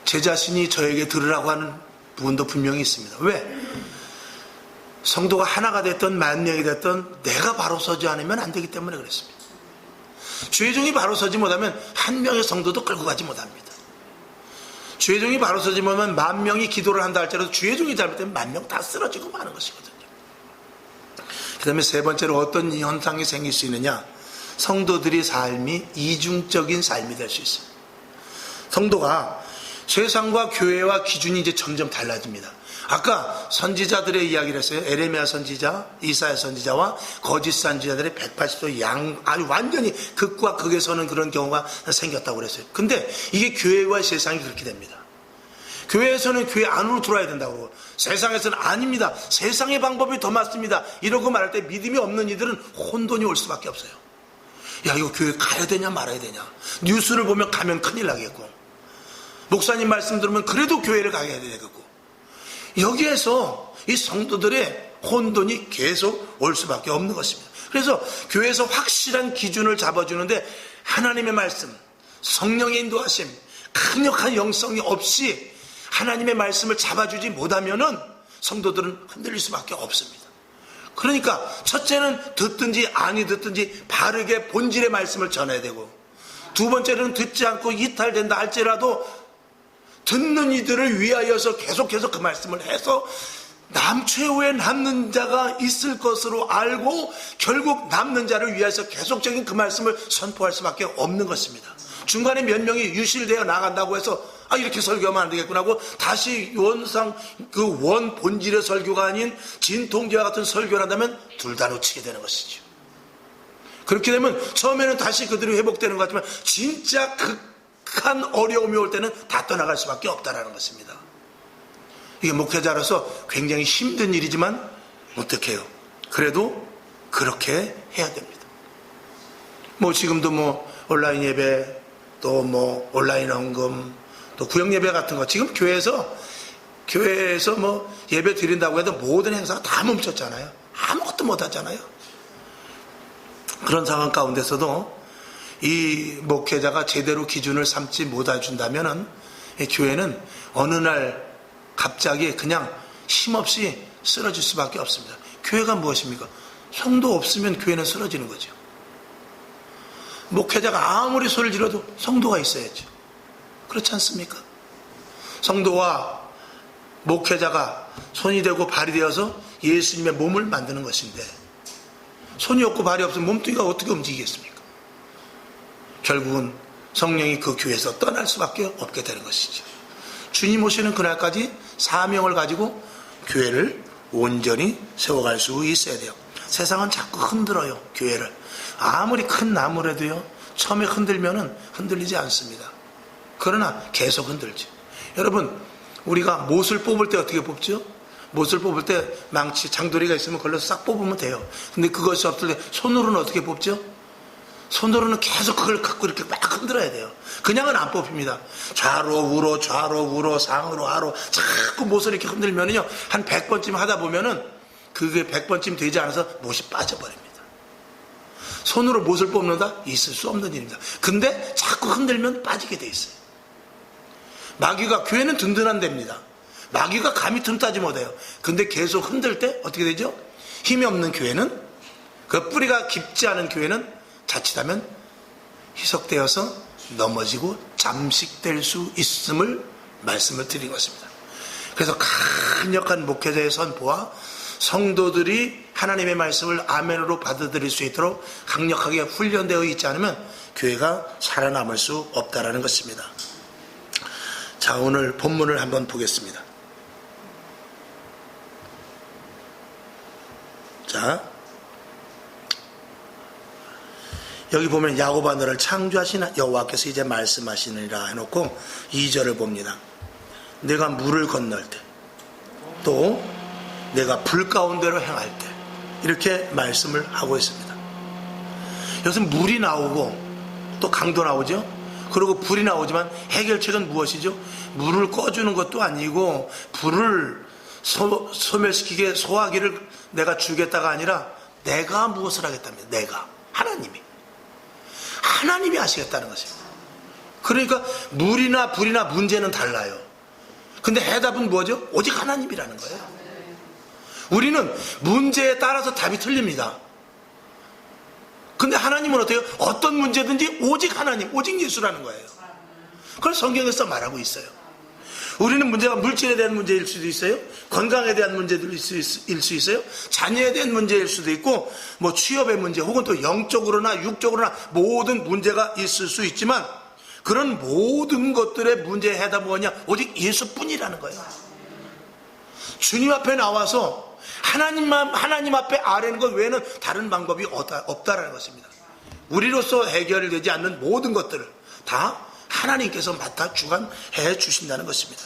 제 자신이 저에게 들으라고 하는 부분도 분명히 있습니다. 왜? 성도가 하나가 됐든 만 명이 됐든 내가 바로 서지 않으면 안 되기 때문에 그렇습니다. 주의 종이 바로 서지 못하면 한 명의 성도도 끌고 가지 못합니다. 주의 종이 바로 서지 못하면 만 명이 기도를 한다 할지라도 주의 종이 잘못되면 만 명 다 쓰러지고 마는 것이거든요. 그 다음에 세 번째로 어떤 현상이 생길 수 있느냐, 성도들의 삶이 이중적인 삶이 될 수 있어요. 성도가 세상과 교회와 기준이 이제 점점 달라집니다. 아까 선지자들의 이야기를 했어요. 에레미야 선지자, 이사야 선지자와 거짓 선지자들의 180도 아주 완전히 극과 극에 서는 그런 경우가 생겼다고 그랬어요. 근데 이게 교회와 세상이 그렇게 됩니다. 교회에서는 교회 안으로 들어와야 된다고, 세상에서는 아닙니다, 세상의 방법이 더 맞습니다, 이러고 말할 때 믿음이 없는 이들은 혼돈이 올 수밖에 없어요. 야, 이거 교회 가야 되냐 말아야 되냐, 뉴스를 보면 가면 큰일 나겠고, 목사님 말씀 들으면 그래도 교회를 가야 되겠고, 여기에서 이 성도들의 혼돈이 계속 올 수밖에 없는 것입니다. 그래서 교회에서 확실한 기준을 잡아주는데 하나님의 말씀, 성령의 인도하심, 강력한 영성이 없이 하나님의 말씀을 잡아주지 못하면은 성도들은 흔들릴 수밖에 없습니다. 그러니까 첫째는 듣든지 아니 듣든지 바르게 본질의 말씀을 전해야 되고, 두 번째는 듣지 않고 이탈된다 할지라도 듣는 이들을 위하여서 계속해서 그 말씀을 해서 최후에 남는 자가 있을 것으로 알고 결국 남는 자를 위해서 계속적인 그 말씀을 선포할 수밖에 없는 것입니다. 중간에 몇 명이 유실되어 나간다고 해서 이렇게 설교하면 안 되겠구나 하고 다시 원 본질의 설교가 아닌 진통제와 같은 설교를 한다면 둘 다 놓치게 되는 것이죠. 그렇게 되면 처음에는 다시 그들이 회복되는 것 같지만 진짜 극한 어려움이 올 때는 다 떠나갈 수밖에 없다는 것입니다. 이게 목회자로서 굉장히 힘든 일이지만 어떡해요. 그래도 그렇게 해야 됩니다. 지금도 온라인 예배, 또 온라인 헌금, 또 구역 예배 같은 거, 지금 교회에서 예배 드린다고 해도 모든 행사가 다 멈췄잖아요. 아무것도 못 하잖아요. 그런 상황 가운데서도 이 목회자가 제대로 기준을 삼지 못해준다면은 이 교회는 어느 날 갑자기 그냥 힘없이 쓰러질 수밖에 없습니다. 교회가 무엇입니까? 성도 없으면 교회는 쓰러지는 거죠. 목회자가 아무리 소리를 질러도 성도가 있어야죠. 그렇지 않습니까? 성도와 목회자가 손이 되고 발이 되어서 예수님의 몸을 만드는 것인데, 손이 없고 발이 없으면 몸뚱이가 어떻게 움직이겠습니까? 결국은 성령이 그 교회에서 떠날 수밖에 없게 되는 것이죠. 주님 오시는 그날까지 사명을 가지고 교회를 온전히 세워갈 수 있어야 돼요. 세상은 자꾸 흔들어요, 교회를. 아무리 큰 나무라도요, 처음에 흔들면은 흔들리지 않습니다. 그러나 계속 흔들죠. 여러분, 우리가 못을 뽑을 때 어떻게 뽑죠? 못을 뽑을 때 망치, 장도리가 있으면 걸려서 싹 뽑으면 돼요. 근데 그것이 없을 때 손으로는 어떻게 뽑죠? 손으로는 계속 그걸 갖고 이렇게 막 흔들어야 돼요. 그냥은 안 뽑힙니다. 좌로 우로 상으로 하로 자꾸 못을 이렇게 흔들면은요, 한 100번쯤 하다 보면은 그게 100번쯤 되지 않아서 못이 빠져버립니다. 손으로 못을 뽑는다? 있을 수 없는 일입니다. 근데 자꾸 흔들면 빠지게 돼 있어요. 마귀가, 교회는 든든한 데입니다. 마귀가 감히 틈타지 못해요. 근데 계속 흔들 때 어떻게 되죠? 힘이 없는 교회는, 그 뿌리가 깊지 않은 교회는 자칫하면 희석되어서 넘어지고 잠식될 수 있음을 말씀을 드린 것입니다. 그래서 강력한 목회자의 선포와 성도들이 하나님의 말씀을 아멘으로 받아들일 수 있도록 강력하게 훈련되어 있지 않으면 교회가 살아남을 수 없다라는 것입니다. 자, 오늘 본문을 한번 보겠습니다. 자, 여기 보면 야곱아 너를 창조하신 여호와께서 이제 말씀하시느니라 해놓고 2절을 봅니다. 내가 물을 건널 때, 또 내가 불 가운데로 행할 때, 이렇게 말씀을 하고 있습니다. 여기서 물이 나오고 또 강도 나오죠. 그리고 불이 나오지만 해결책은 무엇이죠? 물을 꺼주는 것도 아니고 불을 소멸시키게 소화기를 내가 주겠다가 아니라 내가 무엇을 하겠답니다. 내가, 하나님이 하시겠다는 것입니다. 그러니까 물이나 불이나 문제는 달라요. 근데 해답은 뭐죠? 오직 하나님이라는 거예요. 우리는 문제에 따라서 답이 틀립니다. 근데 하나님은 어때요? 어떤 문제든지 오직 하나님, 오직 예수라는 거예요. 그걸 성경에서 말하고 있어요. 우리는 문제가 물질에 대한 문제일 수도 있어요. 건강에 대한 문제일 수 있어요. 자녀에 대한 문제일 수도 있고, 뭐 취업의 문제, 혹은 또 영적으로나 육적으로나 모든 문제가 있을 수 있지만, 그런 모든 것들의 문제의 해답은 뭐냐? 오직 예수뿐이라는 거예요. 주님 앞에 나와서 하나님 앞에 아뢰는 것 외에는 다른 방법이 없다라는 것입니다. 우리로서 해결되지 않는 모든 것들을 다 하나님께서 맡아 주관해 주신다는 것입니다.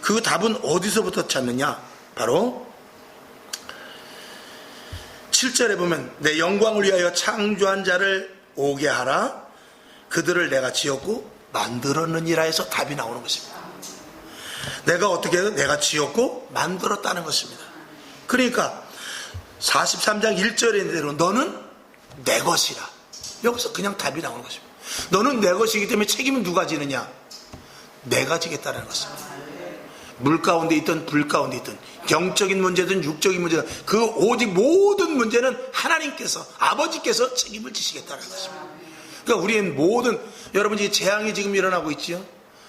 그 답은 어디서부터 찾느냐? 바로 7절에 보면 내 영광을 위하여 창조한 자를 오게 하라. 그들을 내가 지었고 만들었느니라 해서 답이 나오는 것입니다. 내가 어떻게 해서 내가 지었고 만들었다는 것입니다. 그러니까 43장 1절에 대로 너는 내 것이라. 여기서 그냥 답이 나오는 것입니다. 너는 내 것이기 때문에 책임은 누가 지느냐? 내가 지겠다는 것입니다. 물 가운데 있든 불 가운데 있든 영적인 문제든 육적인 문제든 그 오직 모든 문제는 하나님께서, 아버지께서 책임을 지시겠다는 것입니다. 그러니까 우리의 모든, 여러분이 재앙이 지금 일어나고 있지요.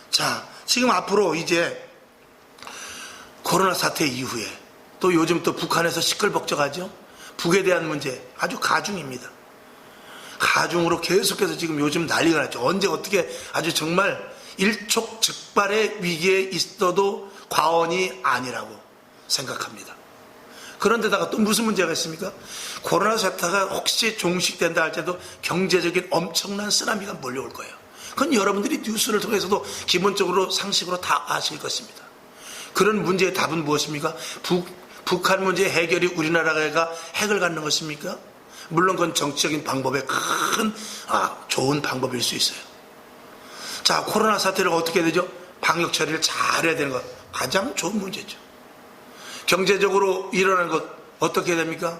자, 지금 앞으로 이제 코로나 사태 이후에 또 요즘 또 북한에서 시끌벅적하죠. 북에 대한 문제 아주 가중입니다. 가중으로 계속해서 지금 요즘 난리가 났죠. 언제 어떻게 아주 정말 일촉즉발의 위기에 있어도 과언이 아니라고 생각합니다. 그런데다가 또 무슨 문제가 있습니까? 코로나 사태가 혹시 종식된다 할 때도 경제적인 엄청난 쓰나미가 몰려올 거예요. 그건 여러분들이 뉴스를 통해서도 기본적으로 상식으로 다 아실 것입니다. 그런 문제의 답은 무엇입니까? 북한 문제 해결이 우리나라가 핵을 갖는 것입니까? 물론 그건 정치적인 방법의 좋은 방법일 수 있어요. 자, 코로나 사태를 어떻게 해야 되죠? 방역 처리를 잘해야 되는 것, 가장 좋은 문제죠. 경제적으로 일어나는 것 어떻게 해야 됩니까?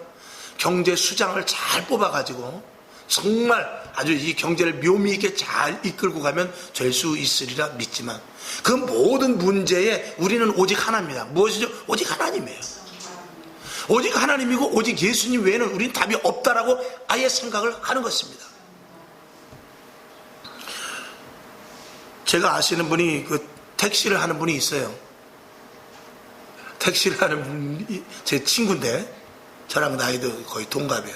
경제 수장을 잘 뽑아가지고 정말 아주 이 경제를 묘미 있게 잘 이끌고 가면 될 수 있으리라 믿지만, 그 모든 문제에 우리는 오직 하나입니다. 무엇이죠? 오직 하나님이에요. 오직 하나님이고 오직 예수님 외에는 우리는 답이 없다라고 아예 생각을 하는 것입니다. 제가 아시는 분이 그 택시를 하는 분이 있어요. 택시를 하는 분이 제 친구인데 저랑 나이도 거의 동갑이에요.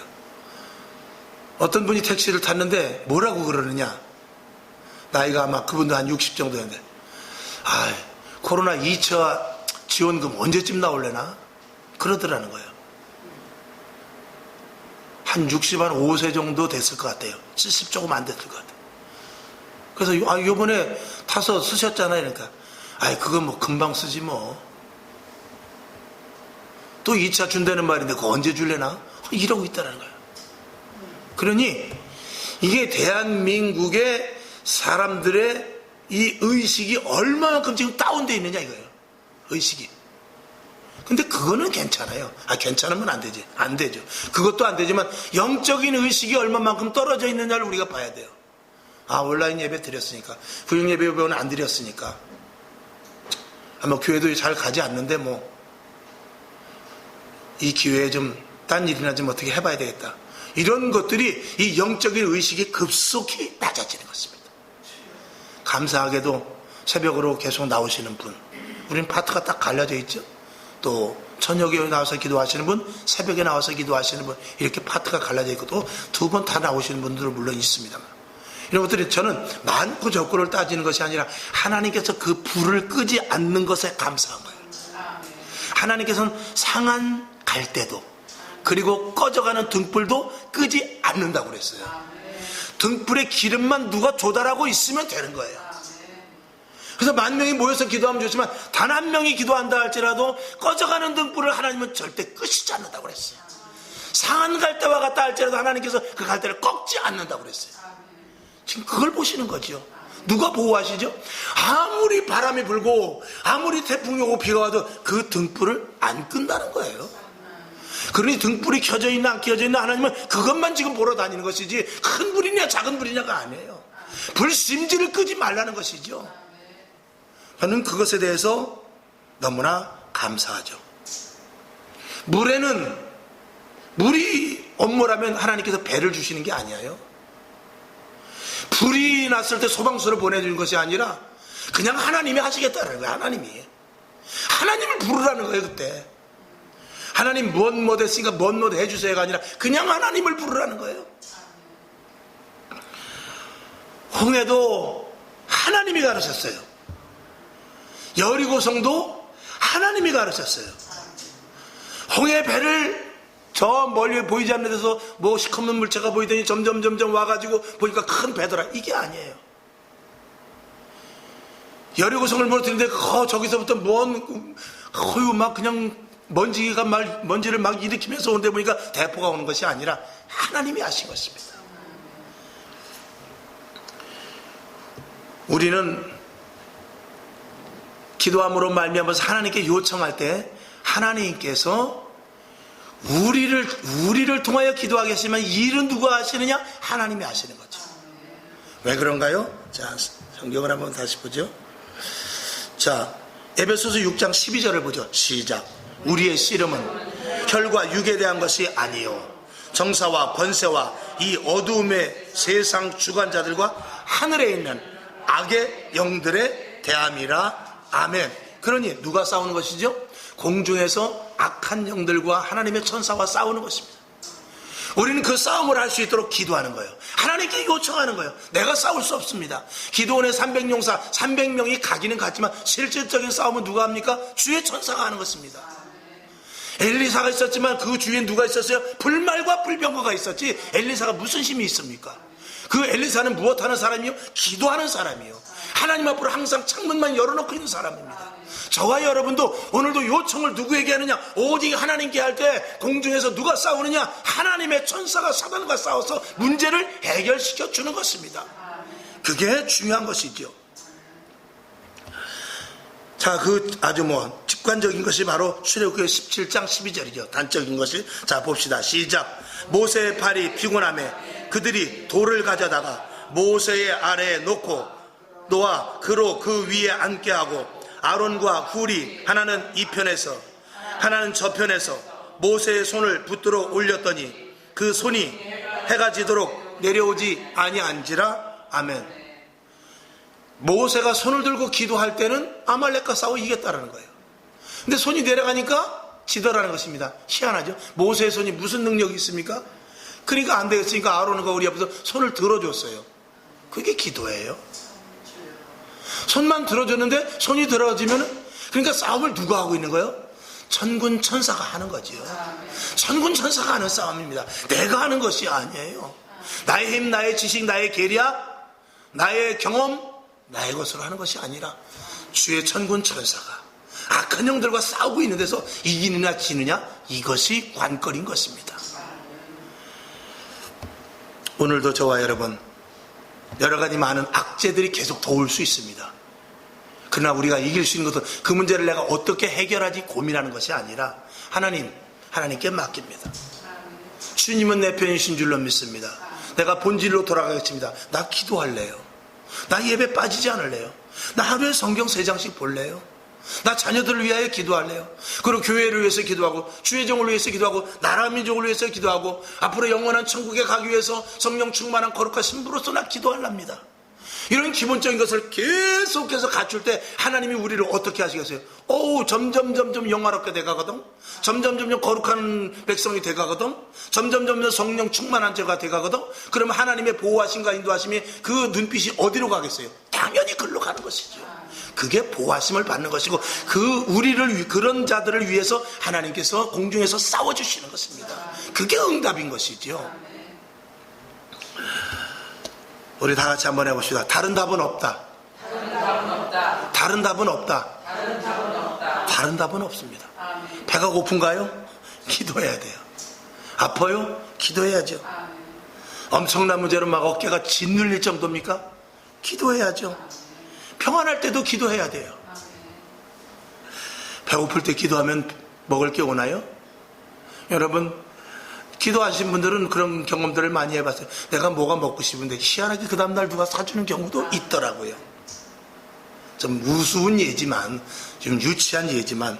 어떤 분이 택시를 탔는데 뭐라고 그러느냐, 나이가 아마 그분도 한 60 정도였는데, 코로나 2차 지원금 언제쯤 나올래나 그러더라는 거예요. 한 60, 한 5세 정도 됐을 것 같아요. 70 조금 안 됐을 것 같아요. 그래서 요번에 타서 쓰셨잖아요. 그러니까 그건 뭐 금방 쓰지 뭐. 또 2차 준다는 말인데 그거 언제 줄래나? 이러고 있다는 거예요. 그러니 이게 대한민국의 사람들의 이 의식이 얼마만큼 지금 다운되어 있느냐 이거예요. 의식이. 근데 그거는 괜찮아요. 괜찮으면 안 되지. 안 되죠. 그것도 안 되지만 영적인 의식이 얼마만큼 떨어져 있느냐를 우리가 봐야 돼요. 온라인 예배 드렸으니까, 구역 예배는 안 드렸으니까, 교회도 잘 가지 않는데 이 기회에 좀 딴 일이나 좀 어떻게 해봐야 되겠다. 이런 것들이 이 영적인 의식이 급속히 낮아지는 것입니다. 감사하게도 새벽으로 계속 나오시는 분, 우리는 파트가 딱 갈라져 있죠. 또 저녁에 나와서 기도하시는 분, 새벽에 나와서 기도하시는 분, 이렇게 파트가 갈라져 있고, 또 두 번 다 나오시는 분들은 물론 있습니다만, 이런 것들이 저는 많고 적고를 따지는 것이 아니라 하나님께서 그 불을 끄지 않는 것에 감사한 거예요. 하나님께서는 상한 갈대도, 그리고 꺼져가는 등불도 끄지 않는다고 그랬어요. 등불의 기름만 누가 조달하고 있으면 되는 거예요. 그래서 10,000명이 모여서 기도하면 좋지만 단 한 명이 기도한다 할지라도 꺼져가는 등불을 하나님은 절대 끄시지 않는다고 그랬어요. 상한 갈대와 같다 할지라도 하나님께서 그 갈대를 꺾지 않는다고 그랬어요. 지금 그걸 보시는 거죠. 누가 보호하시죠? 아무리 바람이 불고 아무리 태풍이 오고 비가 와도 그 등불을 안 끈다는 거예요. 그러니 등불이 켜져 있나 안 켜져 있나 하나님은 그것만 지금 보러 다니는 것이지, 큰 불이냐 작은 불이냐가 아니에요. 불심지를 끄지 말라는 것이죠. 저는 그것에 대해서 너무나 감사하죠. 물이 엄몰하면 하나님께서 배를 주시는 게 아니에요. 불이 났을 때 소방수를 보내주는 것이 아니라 그냥 하나님이 하시겠다는 거예요. 하나님을 부르라는 거예요. 그때 하나님 뭔 했으니까 뭔 해주세요가 아니라 그냥 하나님을 부르라는 거예요. 홍해도 하나님이 가르쳤어요. 여리고성도 하나님이 가르쳤어요. 홍해 배를 저 멀리 보이지 않는 데서 시커먼 물체가 보이더니 점점 와가지고 보니까 큰 배더라. 이게 아니에요. 여리고성을 무너뜨리는데 저기서부터 막 그냥 먼지를 막 일으키면서 오는데 보니까 대포가 오는 것이 아니라 하나님이 하신 것입니다. 우리는 기도함으로 말미암아서 하나님께 요청할 때 하나님께서 우리를 통하여 기도하게 하시면 일은 누가 하시느냐? 하나님이 하시는 거죠. 왜 그런가요? 자, 성경을 한번 다시 보죠. 자, 에베소서 6장 12절을 보죠. 시작. 우리의 씨름은 혈과 육에 대한 것이 아니요 정사와 권세와 이 어두움의 세상 주관자들과 하늘에 있는 악의 영들의 대함이라. 아멘. 그러니 누가 싸우는 것이죠? 공중에서 악한 영들과 하나님의 천사와 싸우는 것입니다. 우리는 그 싸움을 할 수 있도록 기도하는 거예요. 하나님께 요청하는 거예요. 내가 싸울 수 없습니다. 기도원의 300용사 300명이 가기는 갔지만 실질적인 싸움은 누가 합니까? 주의 천사가 하는 것입니다. 엘리사가 있었지만 그 주위에 누가 있었어요? 불말과 불병거가 있었지 엘리사가 무슨 힘이 있습니까? 그 엘리사는 무엇하는 사람이요? 기도하는 사람이요. 하나님 앞으로 항상 창문만 열어놓고 있는 사람입니다. 저와 여러분도 오늘도 요청을 누구에게 하느냐? 오직 하나님께 할 때 공중에서 누가 싸우느냐? 하나님의 천사가 사단과 싸워서 문제를 해결시켜 주는 것입니다. 그게 중요한 것이죠. 자, 그 아주 직관적인 것이 바로 출애굽기 17장 12절이죠. 단적인 것이. 자, 봅시다. 시작. 모세의 팔이 피곤하매 그들이 돌을 가져다가 모세의 아래에 놓고 노아 그로 그 위에 앉게 하고 아론과 훌이 하나는 이 편에서 하나는 저 편에서 모세의 손을 붙들어 올렸더니 그 손이 해가 지도록 내려오지 아니한지라. 아멘. 모세가 손을 들고 기도할 때는 아말렉과 싸워 이겼다라는 거예요. 근데 손이 내려가니까 지더라는 것입니다. 희한하죠. 모세의 손이 무슨 능력이 있습니까? 그러니까 안 되겠으니까 아론과 우리 앞에서 손을 들어줬어요. 그게 기도예요. 손만 들어줬는데 손이 들어지면, 그러니까 싸움을 누가 하고 있는 거예요? 천군 천사가 하는 거죠. 천군 천사가 하는 싸움입니다. 내가 하는 것이 아니에요. 나의 힘, 나의 지식, 나의 계략, 나의 경험, 나의 것으로 하는 것이 아니라 주의 천군 천사가 악한 영들과 싸우고 있는 데서 이기느냐 지느냐, 이것이 관건인 것입니다. 오늘도 저와 여러분 여러 가지 많은 악재들이 계속 도울 수 있습니다. 그러나 우리가 이길 수 있는 것은 그 문제를 내가 어떻게 해결하지 고민하는 것이 아니라 하나님께 맡깁니다. 주님은 내 편이신 줄로 믿습니다. 내가 본질로 돌아가겠습니다. 나 기도할래요. 나 예배 빠지지 않을래요. 나 하루에 성경 3장씩 볼래요. 나 자녀들을 위하여 기도할래요. 그리고 교회를 위해서 기도하고 주의 종을 위해서 기도하고 나라 민족을 위해서 기도하고 앞으로 영원한 천국에 가기 위해서 성령 충만한 거룩한 신부로서 나 기도하랍니다. 이런 기본적인 것을 계속해서 갖출 때 하나님이 우리를 어떻게 하시겠어요? 점점 영화롭게 돼가거든. 점점 거룩한 백성이 돼가거든. 점점 성령 충만한 자가 돼가거든. 그러면 하나님의 보호하심과 인도하심이 그 눈빛이 어디로 가겠어요? 당연히 글로 가는 것이죠. 그게 보호하심을 받는 것이고 그런 자들을 위해서 하나님께서 공중에서 싸워주시는 것입니다. 그게 응답인 것이죠. 우리 다 같이 한번 해봅시다. 다른 답은 없다. 다른 답은 없다. 다른 답은 없습니다. 배가 고픈가요? 기도해야 돼요. 아파요? 기도해야죠. 엄청난 문제로 막 어깨가 짓눌릴 정도입니까? 기도해야죠. 평안할 때도 기도해야 돼요. 배고플 때 기도하면 먹을 게 오나요? 여러분, 기도하신 분들은 그런 경험들을 많이 해봤어요. 내가 뭐가 먹고 싶은데 희한하게 그 다음날 누가 사주는 경우도 있더라고요. 좀 우스운 예지만, 좀 유치한 예지만,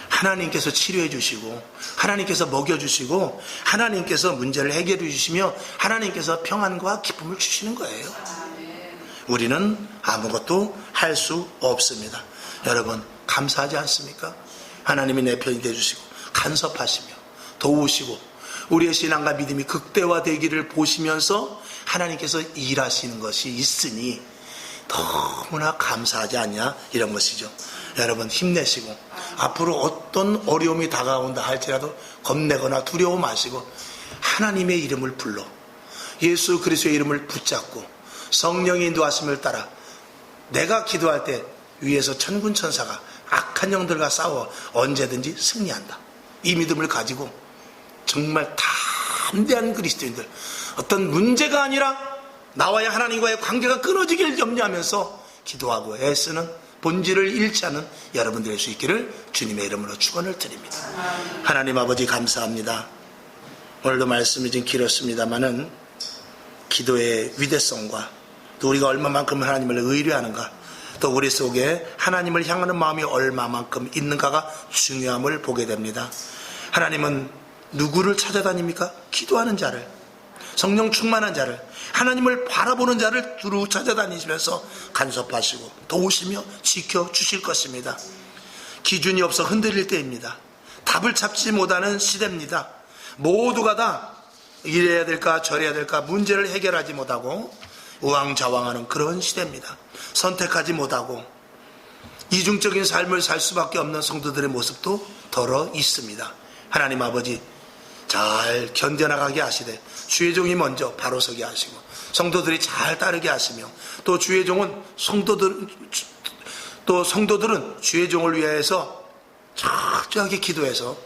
하나님께서 치료해 주시고 하나님께서 먹여주시고 하나님께서 문제를 해결해 주시며 하나님께서 평안과 기쁨을 주시는 거예요. 우리는 아무것도 할 수 없습니다. 여러분, 감사하지 않습니까? 하나님이 내 편이 되어주시고 간섭하시며 도우시고 우리의 신앙과 믿음이 극대화되기를 보시면서 하나님께서 일하시는 것이 있으니 너무나 감사하지 않냐, 이런 것이죠. 여러분, 힘내시고 앞으로 어떤 어려움이 다가온다 할지라도 겁내거나 두려워 마시고 하나님의 이름을 불러 예수 그리스도의 이름을 붙잡고 성령의 인도하심을 따라 내가 기도할 때 위에서 천군 천사가 악한 영들과 싸워 언제든지 승리한다. 이 믿음을 가지고 정말 담대한 그리스도인들, 어떤 문제가 아니라 나와의 하나님과의 관계가 끊어지길 염려하면서 기도하고 애쓰는 본질을 잃지 않은 여러분들 될 수 있기를 주님의 이름으로 축원을 드립니다. 하나님 아버지, 감사합니다. 오늘도 말씀이 좀 길었습니다마는 기도의 위대성과 또 우리가 얼마만큼 하나님을 의뢰하는가, 또 우리 속에 하나님을 향하는 마음이 얼마만큼 있는가가 중요함을 보게 됩니다. 하나님은 누구를 찾아다닙니까? 기도하는 자를, 성령 충만한 자를, 하나님을 바라보는 자를 두루 찾아다니시면서 간섭하시고 도우시며 지켜주실 것입니다. 기준이 없어 흔들릴 때입니다. 답을 찾지 못하는 시대입니다. 모두가 다 이래야 될까 저래야 될까 문제를 해결하지 못하고 우왕좌왕하는 그런 시대입니다. 선택하지 못하고 이중적인 삶을 살 수밖에 없는 성도들의 모습도 덜어 있습니다. 하나님 아버지, 잘 견뎌나가게 하시되 주의 종이 먼저 바로 서게 하시고 성도들이 잘 따르게 하시며 또 주의 종은 성도들은 주의 종을 위해서 철저하게 기도해서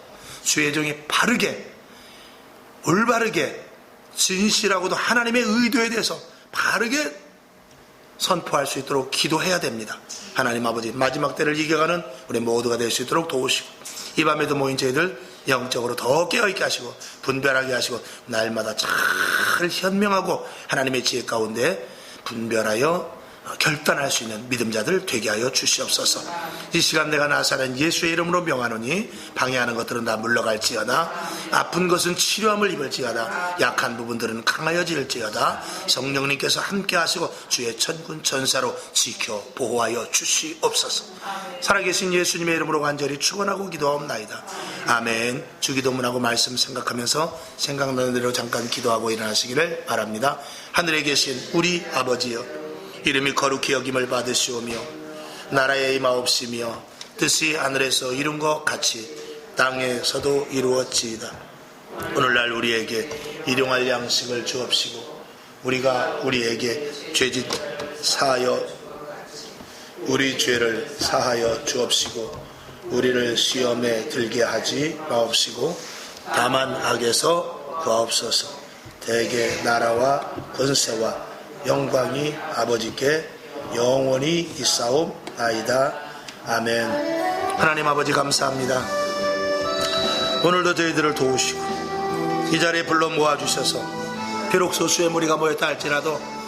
주의 종이 바르게 올바르게 진실하고도 하나님의 의도에 대해서 바르게 선포할 수 있도록 기도해야 됩니다. 하나님 아버지, 마지막 때를 이겨가는 우리 모두가 될 수 있도록 도우시고 이 밤에도 모인 저희들 영적으로 더 깨어있게 하시고 분별하게 하시고 날마다 잘 현명하고 하나님의 지혜 가운데 분별하여 결단할 수 있는 믿음자들 되게 하여 주시옵소서. 이 시간 내가 나사렛 예수의 이름으로 명하노니 방해하는 것들은 다 물러갈지어다. 아픈 것은 치료함을 입을지어다. 약한 부분들은 강하여질지어다. 성령님께서 함께 하시고 주의 천군 천사로 지켜 보호하여 주시옵소서. 살아계신 예수님의 이름으로 간절히 축원하고 기도하옵나이다. 아멘. 주기도문하고 말씀 생각하면서 생각나는 대로 잠깐 기도하고 일어나시기를 바랍니다. 하늘에 계신 우리 아버지여, 이름이 거룩히 여김을 받으시오며 나라의 임하옵시며 뜻이 하늘에서 이룬 것 같이 땅에서도 이루어지이다. 오늘날 우리에게 일용할 양식을 주옵시고 우리가 우리에게 죄짓 사하여 우리 죄를 사하여 주옵시고 우리를 시험에 들게 하지 마옵시고 다만 악에서 구하옵소서. 대개 나라와 권세와 영광이 아버지께 영원히 있사옵. 기도하옵나이다. 아멘. 하나님 아버지 감사합니다. 오늘도 저희들을 도우시고 이 자리에 불러 모아주셔서 비록 소수의 무리가 모였다 할지라도